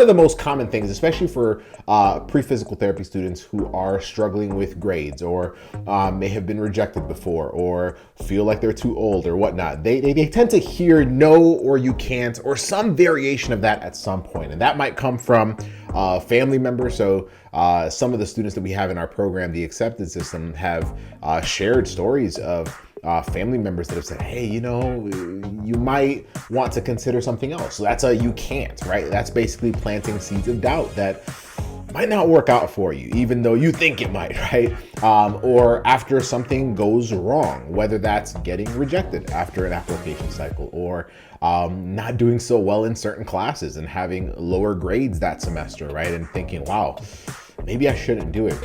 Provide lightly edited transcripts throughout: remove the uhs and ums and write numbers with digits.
One of the most common things, especially for pre-physical therapy students who are struggling with grades or may have been rejected before or feel like they're too old or whatnot, they tend to hear no or you can't or some variation of that at some point. And that might come from family members. So some of the students that we have in our program, the acceptance system, have shared stories of family members that have said, hey, you might want to consider something else. So that's a you can't, right? That's basically planting seeds of doubt that might not work out for you, even though you think it might, right? Or after something goes wrong, whether that's getting rejected after an application cycle or not doing so well in certain classes and having lower grades that semester, right? And thinking, wow, maybe I shouldn't do it.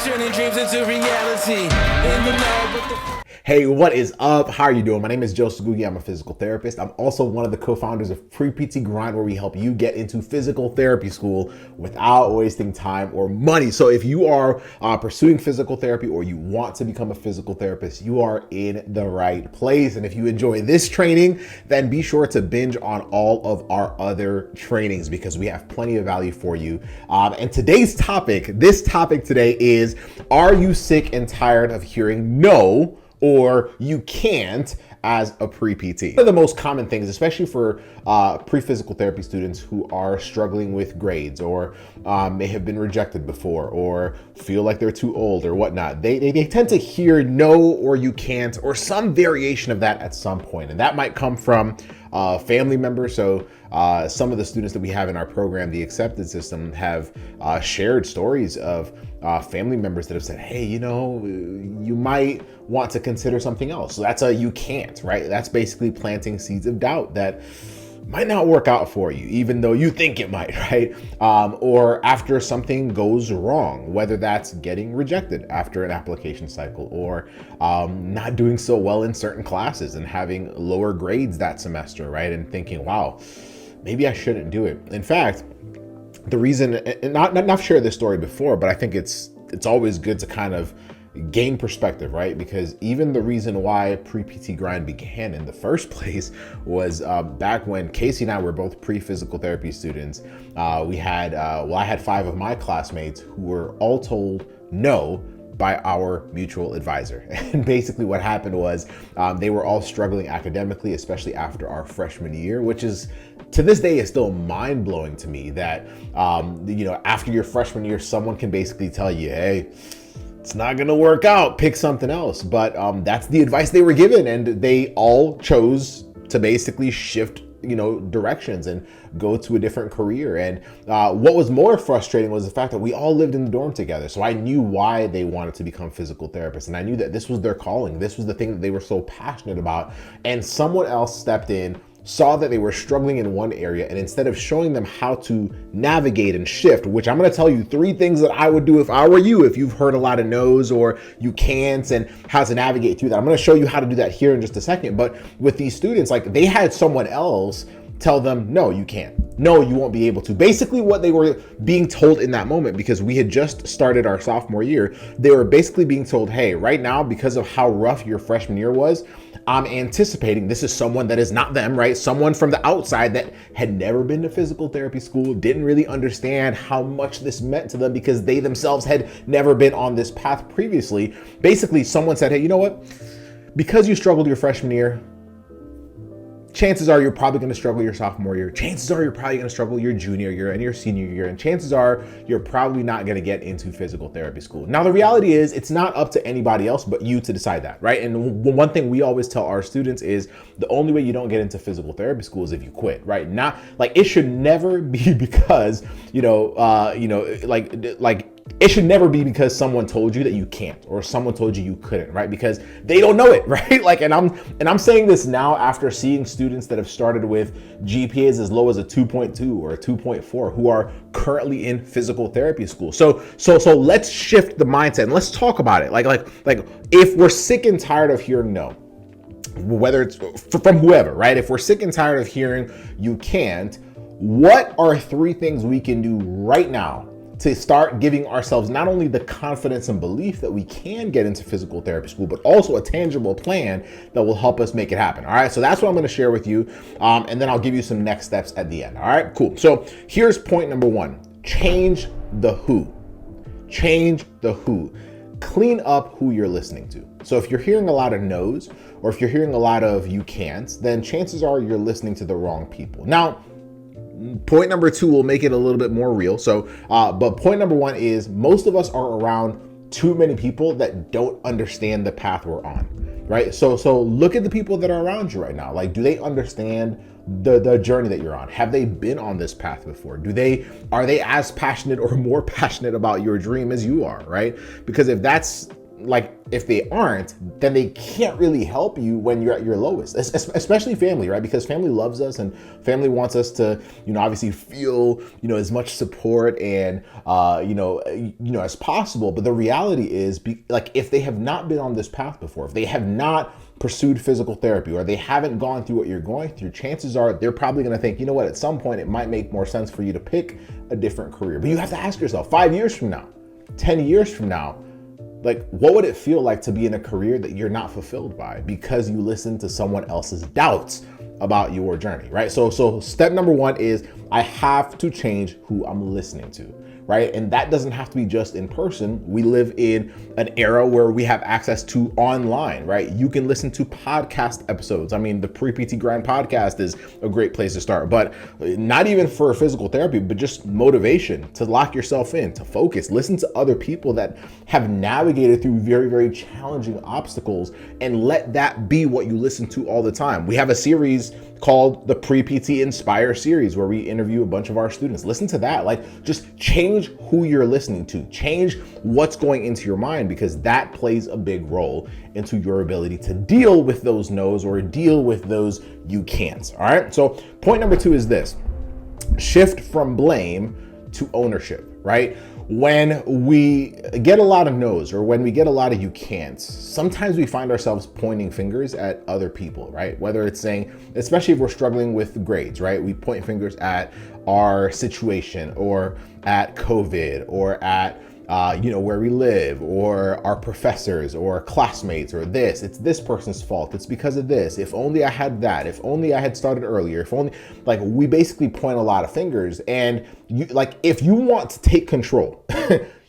Turning dreams into reality in the lab with the... Hey, what is up? How are you doing? My name is Ngugi. I'm a physical therapist. I'm also one of the co-founders of Pre-PT Grind, where we help you get into physical therapy school without wasting time or money. So if you are pursuing physical therapy or you want to become a physical therapist, you are in the right place. And if you enjoy this training, then be sure to binge on all of our other trainings because we have plenty of value for you. And today's topic, today is, are you sick and tired of hearing no or you can't as a pre-PT? One of the most common things, especially for pre-physical therapy students who are struggling with grades or may have been rejected before or feel like they're too old or whatnot, they tend to hear no or you can't or some variation of that at some point. And that might come from family members. So some of the students that we have in our program, the acceptance system, have shared stories of family members that have said, hey, you might want to consider something else. So that's a you can't, right? That's basically planting seeds of doubt that might not work out for you, even though you think it might, right? Or after something goes wrong, whether that's getting rejected after an application cycle or not doing so well in certain classes and having lower grades that semester, right? And thinking, wow, maybe I shouldn't do it. In fact, the reason, and I've shared this story before, but I think it's always good to kind of gain perspective, right? Because even the reason why Pre-PT Grind began in the first place was back when Casey and I were both pre-physical therapy students. I had 5 of my classmates who were all told no by our mutual advisor. And basically what happened was they were all struggling academically, especially after our freshman year, which is, to this day, is still mind-blowing to me that, after your freshman year, someone can basically tell you, hey, it's not gonna work out, pick something else. But that's the advice they were given, and they all chose to basically shift directions and go to a different career. And what was more frustrating was the fact that we all lived in the dorm together. So I knew why they wanted to become physical therapists, and I knew that this was their calling. This was the thing that they were so passionate about. And someone else stepped in, saw that they were struggling in one area, and instead of showing them how to navigate and shift, which I'm going to tell you 3 things that I would do if I were you, if you've heard a lot of no's or you can't and how to navigate through that. I'm going to show you how to do that here in just a second. But with these students, like, they had someone else tell them, no, you can't. No, you won't be able to. Basically what they were being told in that moment, because we had just started our sophomore year, they were basically being told, hey, right now, because of how rough your freshman year was, I'm anticipating, this is someone that is not them, right? Someone from the outside that had never been to physical therapy school, didn't really understand how much this meant to them because they themselves had never been on this path previously. Basically, someone said, hey, you know what? Because you struggled your freshman year, chances are you're probably going to struggle your sophomore year. Chances are you're probably going to struggle your junior year and your senior year. And chances are you're probably not going to get into physical therapy school. Now, the reality is it's not up to anybody else but you to decide that, right? And one thing we always tell our students is the only way you don't get into physical therapy school is if you quit, right? Not like, it should never be because, it should never be because someone told you that you can't or someone told you you couldn't, right? Because they don't know it, right? Like, and I'm saying this now after seeing students that have started with GPAs as low as a 2.2 or a 2.4 who are currently in physical therapy school. So let's shift the mindset and let's talk about it. Like if we're sick and tired of hearing no, whether it's from whoever, right? If we're sick and tired of hearing you can't, what are 3 things we can do right now to start giving ourselves not only the confidence and belief that we can get into physical therapy school, but also a tangible plan that will help us make it happen. All right, so that's what I'm going to share with you, and then I'll give you some next steps at the end. All right, cool. So here's point number one: change the who. Change the who. Clean up who you're listening to. So if you're hearing a lot of no's, or if you're hearing a lot of you can'ts, then chances are you're listening to the wrong people. Now, point number two will make it a little bit more real. So, but point number one is most of us are around too many people that don't understand the path we're on, right? So look at the people that are around you right now. Like, do they understand the journey that you're on? Have they been on this path before? Are they as passionate or more passionate about your dream as you are, right? Because if they aren't, then they can't really help you when you're at your lowest, especially family, right? Because family loves us and family wants us to, obviously feel, as much support and, as possible. But the reality is, if they have not been on this path before, if they have not pursued physical therapy, or they haven't gone through what you're going through, chances are they're probably going to think, at some point it might make more sense for you to pick a different career. But you have to ask yourself, 5 years from now, 10 years from now, what would it feel like to be in a career that you're not fulfilled by because you listen to someone else's doubts about your journey, right? So step number one is I have to change who I'm listening to, right? And that doesn't have to be just in person. We live in an era where we have access to online, right? You can listen to podcast episodes. I mean, the Pre-PT Grind podcast is a great place to start, but not even for physical therapy, but just motivation to lock yourself in, to focus, listen to other people that have navigated through very, very challenging obstacles, and let that be what you listen to all the time. We have a series called the Pre-PT Inspire series where we interview a bunch of our students. Listen to that. Just change who you're listening to, change what's going into your mind, because that plays a big role into your ability to deal with those no's or deal with those you can'ts. All right. So point number two is this: shift from blame to ownership, right? When we get a lot of no's or when we get a lot of you can'ts, sometimes we find ourselves pointing fingers at other people, right? Whether it's saying, especially if we're struggling with grades, right? We point fingers at our situation or at COVID or at where we live, or our professors or classmates, or it's this person's fault. It's because of this. If only I had that. If only I had started earlier. If only, we basically point a lot of fingers. And if you want to take control,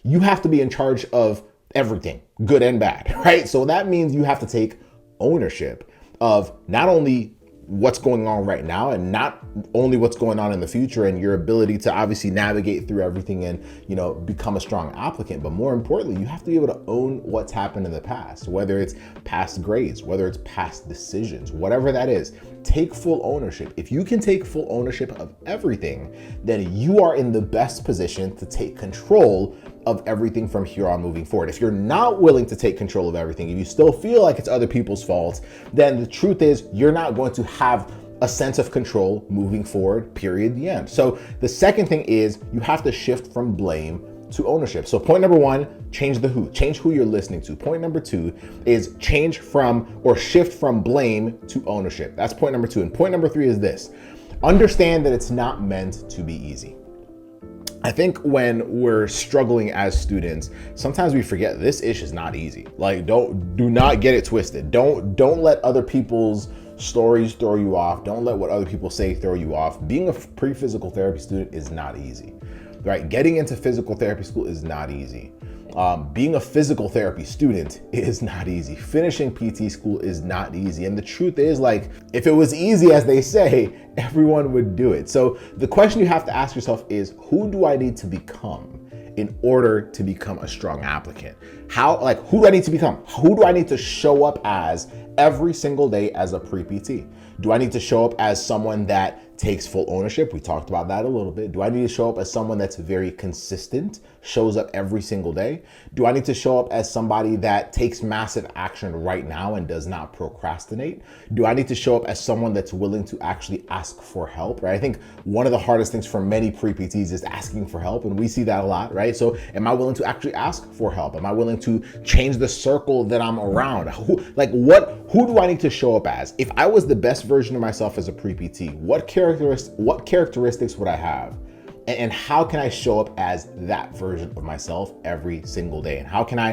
you have to be in charge of everything, good and bad, right? So that means you have to take ownership of not only what's going on right now and not only what's going on in the future, and your ability to obviously navigate through everything and, become a strong applicant. But more importantly, you have to be able to own what's happened in the past, whether it's past grades, whether it's past decisions, whatever that is. Take full ownership. If you can take full ownership of everything, then you are in the best position to take control of everything from here on moving forward. If you're not willing to take control of everything, if you still feel like it's other people's fault, then the truth is you're not going to have a sense of control moving forward, period, the end. So the second thing is you have to shift from blame to ownership. So point number one, change the who, change who you're listening to. Point number two is shift from blame to ownership. That's point number two. And point number three is this: understand that it's not meant to be easy. I think when we're struggling as students, sometimes we forget this ish is not easy. Do not get it twisted. Don't let other people's stories throw you off. Don't let what other people say throw you off. Being a pre-physical therapy student is not easy, right? Getting into physical therapy school is not easy. Being a physical therapy student is not easy. Finishing PT school is not easy. And the truth is, if it was easy, as they say, everyone would do it. So the question you have to ask yourself is, who do I need to become in order to become a strong applicant? Who do I need to become? Who do I need to show up as every single day as a pre-PT? Do I need to show up as someone that takes full ownership? We talked about that a little bit. Do I need to show up as someone that's very consistent, shows up every single day? Do I need to show up as somebody that takes massive action right now and does not procrastinate? Do I need to show up as someone that's willing to actually ask for help, right? I think one of the hardest things for many pre-PTs is asking for help, and we see that a lot, right? So am I willing to actually ask for help? Am I willing to change the circle that I'm around? Who do I need to show up as? If I was the best version of myself as a pre-PT, what characteristics would I have? And how can I show up as that version of myself every single day? And how can I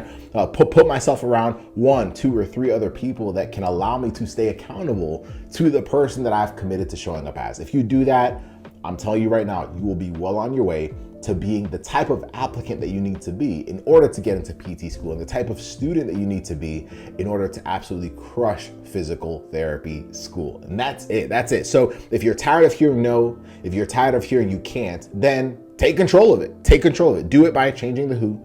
put myself around 1, 2, or 3 other people that can allow me to stay accountable to the person that I've committed to showing up as? If you do that, I'm telling you right now, you will be well on your way to being the type of applicant that you need to be in order to get into PT school, and the type of student that you need to be in order to absolutely crush physical therapy school. And that's it. So if you're tired of hearing no, if you're tired of hearing you can't, then take control of it. Do it by changing the who.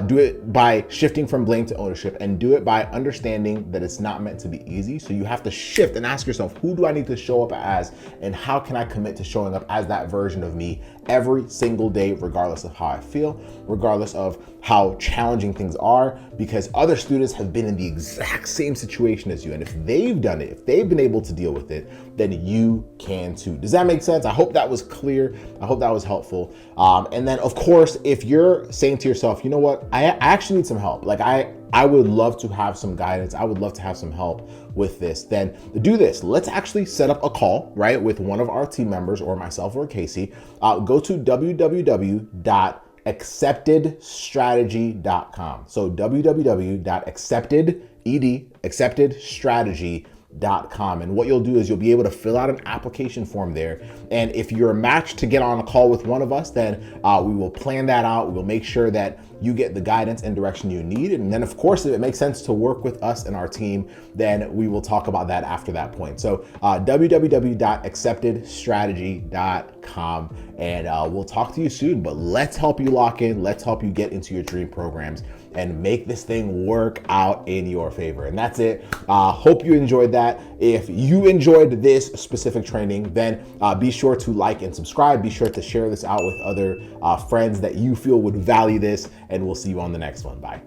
Do it by shifting from blame to ownership, and do it by understanding that it's not meant to be easy. So you have to shift and ask yourself, who do I need to show up as, and how can I commit to showing up as that version of me every single day, regardless of how I feel, regardless of how challenging things are, because other students have been in the exact same situation as you. And if they've done it, if they've been able to deal with it, then you can too. Does that make sense? I hope that was clear. I hope that was helpful. And then of course, if you're saying to yourself, you know what, I actually need some help. Like I would love to have some guidance. I would love to have some help with this. Then do this. Let's actually set up a call, right, with one of our team members or myself or Casey. Go to www.acceptedstrategy.com. So www.acceptedstrategy.com. And what you'll do is you'll be able to fill out an application form there. And if you're a match to get on a call with one of us, then we will plan that out. We will make sure that you get the guidance and direction you need. And then of course, if it makes sense to work with us and our team, then we will talk about that after that point. So www.acceptedstrategy.com, and we'll talk to you soon. But let's help you lock in. Let's help you get into your dream programs and make this thing work out in your favor. And that's it. Hope you enjoyed that. If you enjoyed this specific training, then be sure to like and subscribe. Be sure to share this out with other friends that you feel would value this, and we'll see you on the next one. Bye.